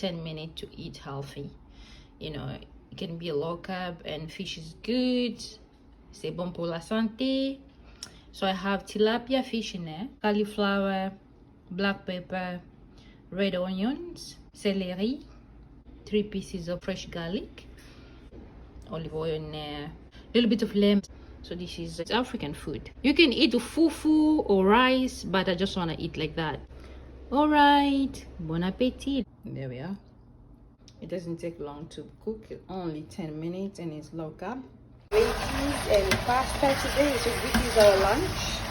10 minutes to eat healthy. You know, it can be low carb, and fish is good. C'est bon pour la santé. So I have tilapia fish in there, cauliflower, black pepper, red onions, celery, 3 pieces of fresh garlic, olive oil in there, a little bit of lemon. So this is African food. You can eat fufu or rice, but I just want to eat like that. All right, bon appetit. There we are. It doesn't take long to cook, only 10 minutes, and it's low carb. Veggies and pasta today, so this is our lunch.